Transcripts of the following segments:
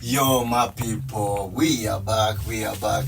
Yo, my people, we are back.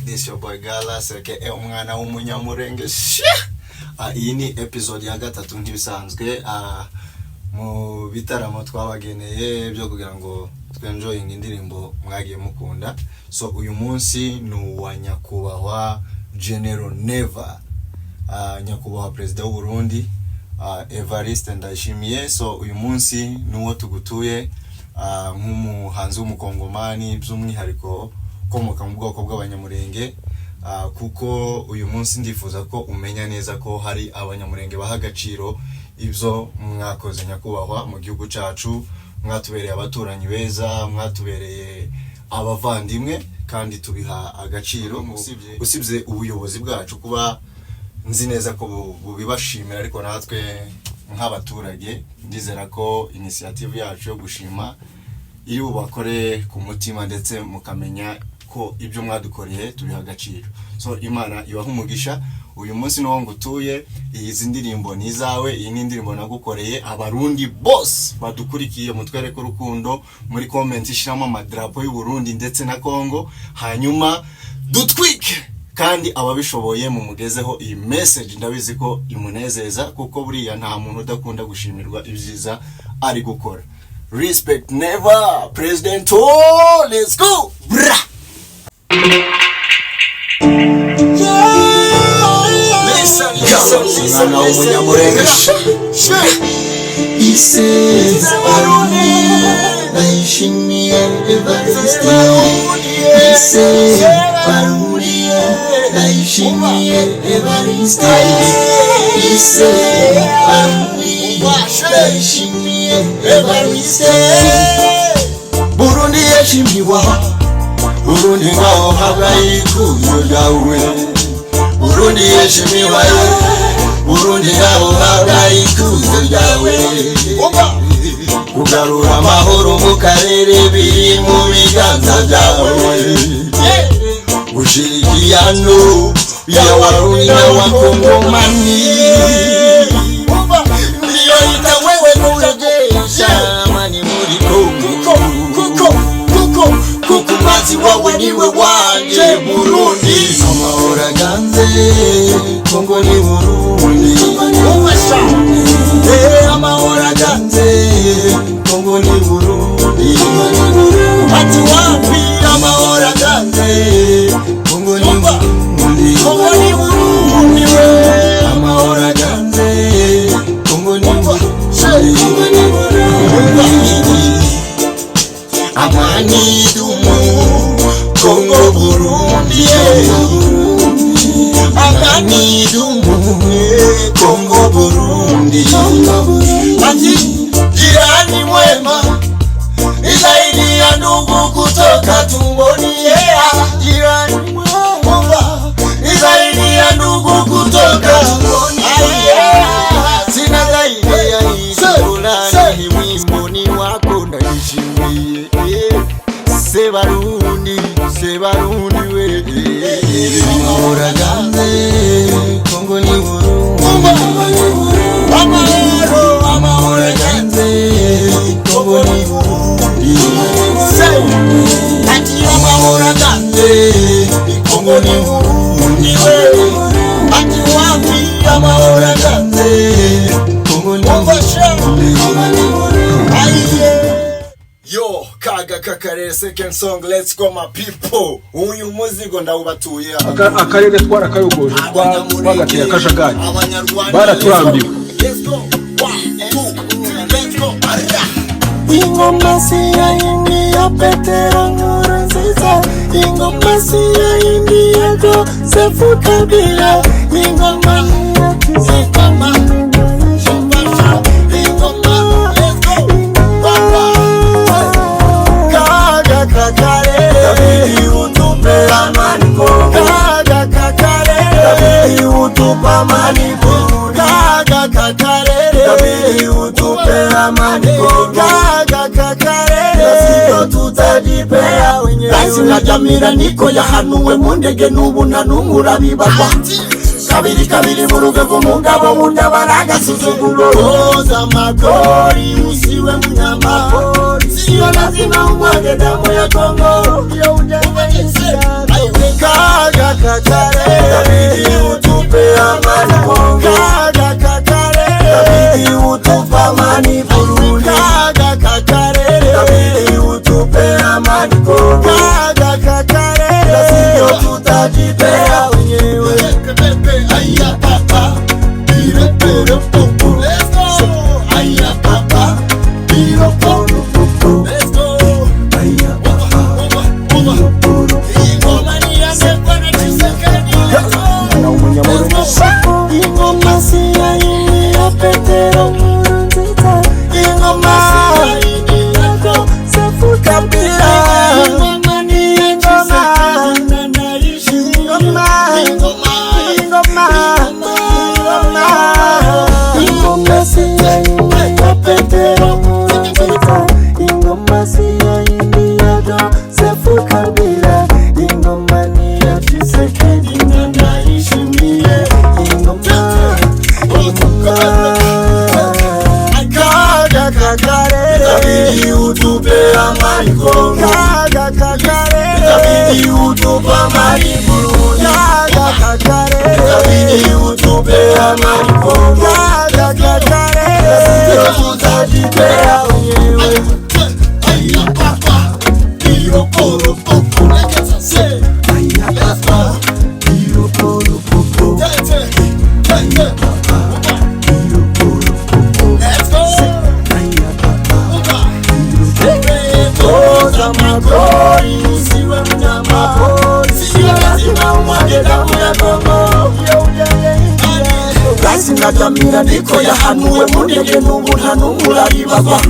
This your boy Galas, aka umwana w'umunyamurenge. Iyi ni episode ya gatatu nk'ibisanzwe. Mu bitaramo twabageneye byo kugira ngo twenjoying indirimbo mwagiye mukunda. So uyu munsi ni uwa nyakubahwa General Neva, nyakubahwa President w'u Burundi, Evariste Ndayishimiye. So uyu munsi ni uwo tugutuye nk'umuhanzi w'umukongomani by'umwihariko komoka mu bwoko bw'abanyamurenge, kuko uyu munsi ndifuza ko umenya neza ko hari abanyamurenge baha agaciro ibyo mwakoze nyakubahwa mu gihugu cyacu. Mwatubereye abaturanyi beza, mwatubereye abavandimwe, kandi tubiha agaciro usibye ubuyobozi bwacu kuba nzi neza ko bubibashimira, ariko natwe nk'abaturage ndizera ko initiative yacu yo gushima iri bubakore ku mutima, ndetse mukamenya ko ibyo mwadukoreye tubiha agaciro. So Imana ibaha umugisha. Uyu munsi no ngutuye, izi ndirimbo ni zawe. Iyi ni ndirimbo nagukoreye. Abarundi boss badukurikiye mutwereke urukundo muri comment, ishiramo amadrapo y'u Burundi ndetse na Kongo, hanyuma dutwike. Kandi ababishoboye mu mugezeho iyi message, ndabizi ko imunezeza, kuko buriya nta muntu udakunda gushimirwa ibyiza ari gukora. Respect Neva, President. Oh, let's go. Bra. Listen, now umunyamurenge. Ise Barundi Ndayishimiye Evariste. Ise Barundi Ndayishimiye Evariste. Ise Barundi Ndayishimiye Evariste. Burundi yashimiwa, Burundi ngaho habaye ikuzo ryawe. Burundi yashimiwa, Burundi ngaho habaye ikuzo ryawe. Kugarura amahoro mu karere biri mu biganza byawe. Ushirikiano y'Abarundi n'Abakongomani niyo ita wewe kurejesha amani muri Kongo. Kuko mazi wawe niwe wanje Burundi. Amahoro aganze Kongo ni Burundi. Amahoro aganze Kongo ni Burundi. Ati wapi amahoro aganze Kongo ni Burundi. Kongo ni Burundi we. Amahoro aganze Kongo ni Burundi. Amani dumu Kongo Burundi. Amani dumu Kongo Burundi. Ati jirani mwema zaidi ya ndugu kutoka tumboni. Jirani mwema zaidi ya ndugu kutoka tumboni. Sina zaidi ya hizo ni wimbo ni wako Ndayishimiye. Sebarundi we. Amahoro aganze Kongo ni Burundi. Amahoro aganze Kongo ni Burundi. Ati amahoro aganze Kongo ni Burundi we. Ati wapi amahoro aganze Kongo ni Burundi. Yo, kaga kakare second song, let's go my people. Uyu muzigo ndawubatuye akarere twarakayogoje twagateye akajagari baraturambiwe. Let's go 1 2 let's go. Ingoma siya India Petero Nkurunziza. Ingoma siya India go Sefu Kabila. Ingoma ya Kizikama. Kabili utupe amani Kongo. Kabili utupe amani Kongo. Kabili utupe amani Kongo. Sio tutajipea wenyewe. Basi na Jamira niko yahanuwe mu ndege n'ubu nta numura bibagwa. Kabili mu ruvevu mugabo wunda baraga suzuguro. Oza magori usiwe munyama. sio lazima umwage damu ya Kongo ndio ujenge nchi yako. Kaga kakare, itabidi utupe amani Kongo. Kaga kakare, itabidi utupe amani Burundi. Kaga kakare, itabidi utupe amani Kongo. Kaga kakare, na sio tutajipea wenyewe. Aya papa, piro poro popo. Let's go. Aya papa, piro poro popo. Let's go. Aya papa, piro poro popo. Ingoma ni ya sekwana chisekedi. Let's go. Na umunyamurenge. Ingoma si ya ini ya Petero Nkurunziza. Ingoma si ya ini yako Sefu Kabila. Ingoma ni ya chisekedi na naishi. Ingoma, ingoma, ingoma, ingoma. Ingoma si ya ini ya Petero Nkurunziza. Ingoma si ya ini yako Sefu Kabila. Ingoma ni ya chisekedi na naishi mie. Ingoma, ingoma. Kaga kakare, itabidi utupe amani Kongo. Kaga kakare, itabidi utupe amani Burundi. Kaga kakare, itabidi utupe amani Kongo. Kaga kakare, sio tutajipea wenyewe. Aya papa, piro poro popo. Aya papa, piro poro popo. Aya papa, piro poro popo. Let's go. Aya papa, piro poro popo. Makori, usiwe mnyama pori. Sio lazima umwage damu ya Kongo ndio ujenge nchi yako. Basi najamira niko yahanuwe mundege n'ubu nta n'umurabibagwa.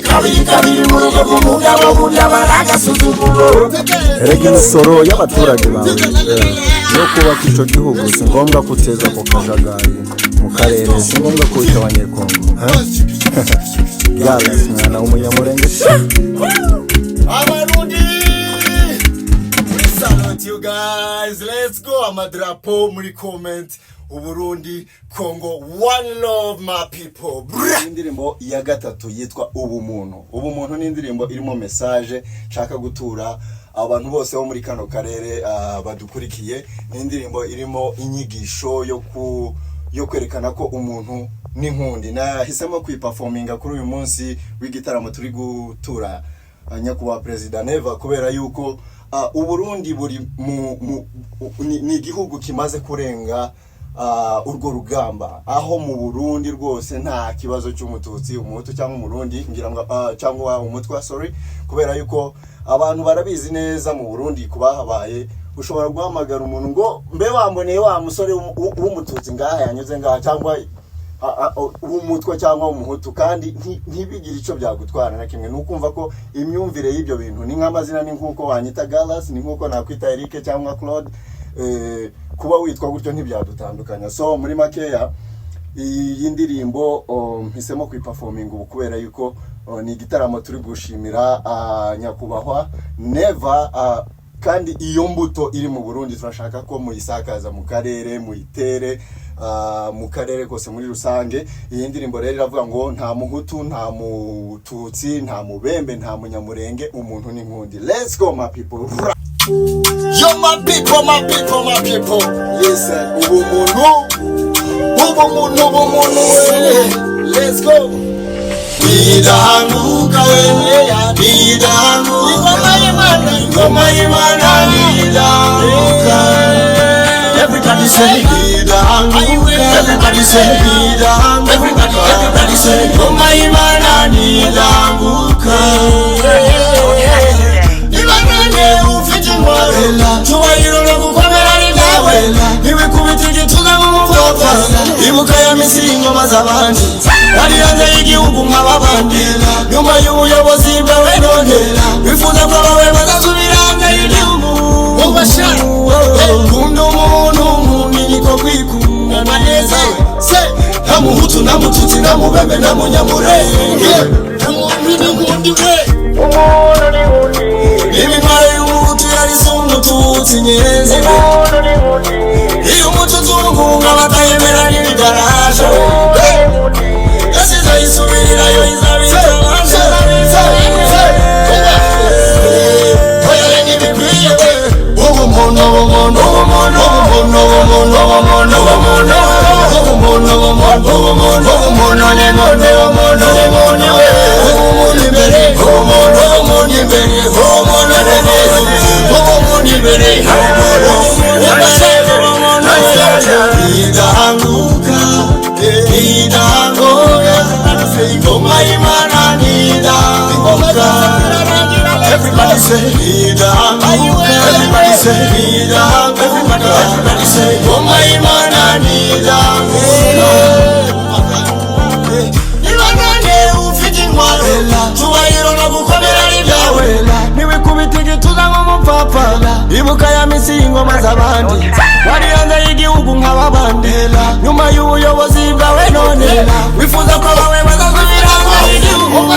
Kabiri kabiri mu rugo rw'umugabo bundabaraga suzuguro. Erega imisoro y'abaturage bawe yo kubaka ico gihugu si ngombwa kuteza ku kajagari mu karere, si ngombwa kwita abanyekongo. Yala mwana w'umunyamurenge. Abarundi, we salute you guys. Let's go. Amadrapo muri comment. Uburundi, Congo, one love my people. Indirimbo ya gatatu yitwa Ubumuntu. Ubumuntu ni indirimbo irimo message nshaka gutura abantu bose bo muri kano karere badukurikiye. Ni indirimbo irimo inyigisho yo kwerekana ko umuntu ni nkundi. Na hisemo kwiperforminga kuri uyu munsi w'igitaramo turi gutura nyakubahwa President Neva kubera yuko Uburundi buri ni igihugu kimaze kurenga urwo rugamba, aho mu Burundi rwose nta kibazo cy'umututsi umuhutu cyangwa umurundi ngira ngo cyangwa umutwa kubera yuko abantu barabizi neza mu Burundi kubahabaye ushobora guhamagara umuntu ngo mbe wamboneye wa musore w'umututsi ngaha yanyuze ngaha cyangwa umutwa cyangwa umuhutu kandi ntibigire ico byagutwara na kimwe. Nukumva ko imyumvire y'ibyo bintu ni nk'amazina, ni nkuko wanyita Galas, ni nkuko nakwita Eric cyangwa Claude, kuba witwa gutyo ntibyadutandukanya. So muri makeya iyi ndirimbo mpisemo kwiperforminga ubu kubera yuko ni igitaramo turi gushimira nyakubahwa Neva, kandi iyo mbuto iri mu Burundi turashaka ko muyisakaza mu karere, muyitere mu karere kose muri rusange. Iyi ndirimbo rero iravuga ngo nta muhutu, nta mututsi, nta mubembe, nta munyamurenge, umuntu ni nkundi. Let's go my people. Yo my people, my people, my people. Listen, Ubumuntu, let's go. Bidahanuka wewe ya bidahanuka. Ngoma imana bidahanuka. Everybody say bidahanuka. Everybody say bidahanuka. Everybody say ngoma imana bidahanuka. Ibangane ufite ingwara tubayiro no gukomera ni nawe. Niwe kubitije tuza mu mupfapfa. Ibuka ya misiri ingoma z'abandi. Ari hanze y'igihugu nk'ababandi. Nyuma y'ubuyobozi bwawe none bifuza ko abawe bazasubirana y'igihugu. Ubasha kunda umuntu niko kwikunda neza. Se nta muhutu, nta mututsi, nta mubembe, nta munyamurenge. Umuntu n'undi we. Umuntu ni undi. Imimaro y'umuhutu yari umututsi nyenzi. Umuntu ni undi. Iyo umutuzungu nk'abatayemera n'ibidaraje. Yasize yisubirirayo izabitsa abanje. Nidaanguka, nidaanguka, ngoma y'Imana nidaanguka. Everybody say nidaanguka, everybody say nidaanguka, everybody say ngoma y'Imana nidaanguka. Nibanane ufite intwaro, tubayiro no gukomera ibyawe. Niwe kubitege tuza nk'umupfapfa, ibuka ya misi y'ingoma z'abandi. Wari hanze y'igihugu nk'ababandi, nyuma y'ubuyobozi bwawe none wifuza ko bawe bazazubira igihugu.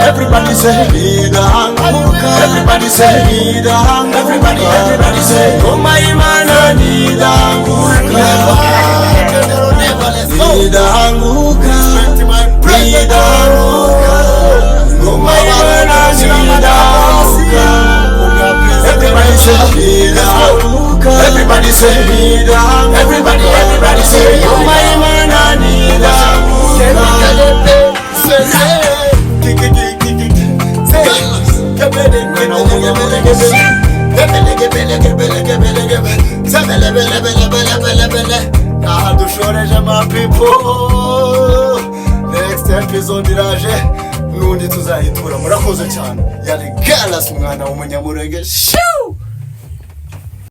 Everybody say nidaanguka, everybody say nidaanguka, everybody say ngoma y'Imana nidaanguka, nidaanguka, nidaanguka, ngoma y'Imana nidaanguka. Everybody say nidaanguka, everybody say nidaanguka, everybody say ngoma y'Imana nidaanguka. Dushoreje ma people, next episode iraje nundi tuzahitura. Murakoze cyane. Yari Galas mwana w'umunyamurenge.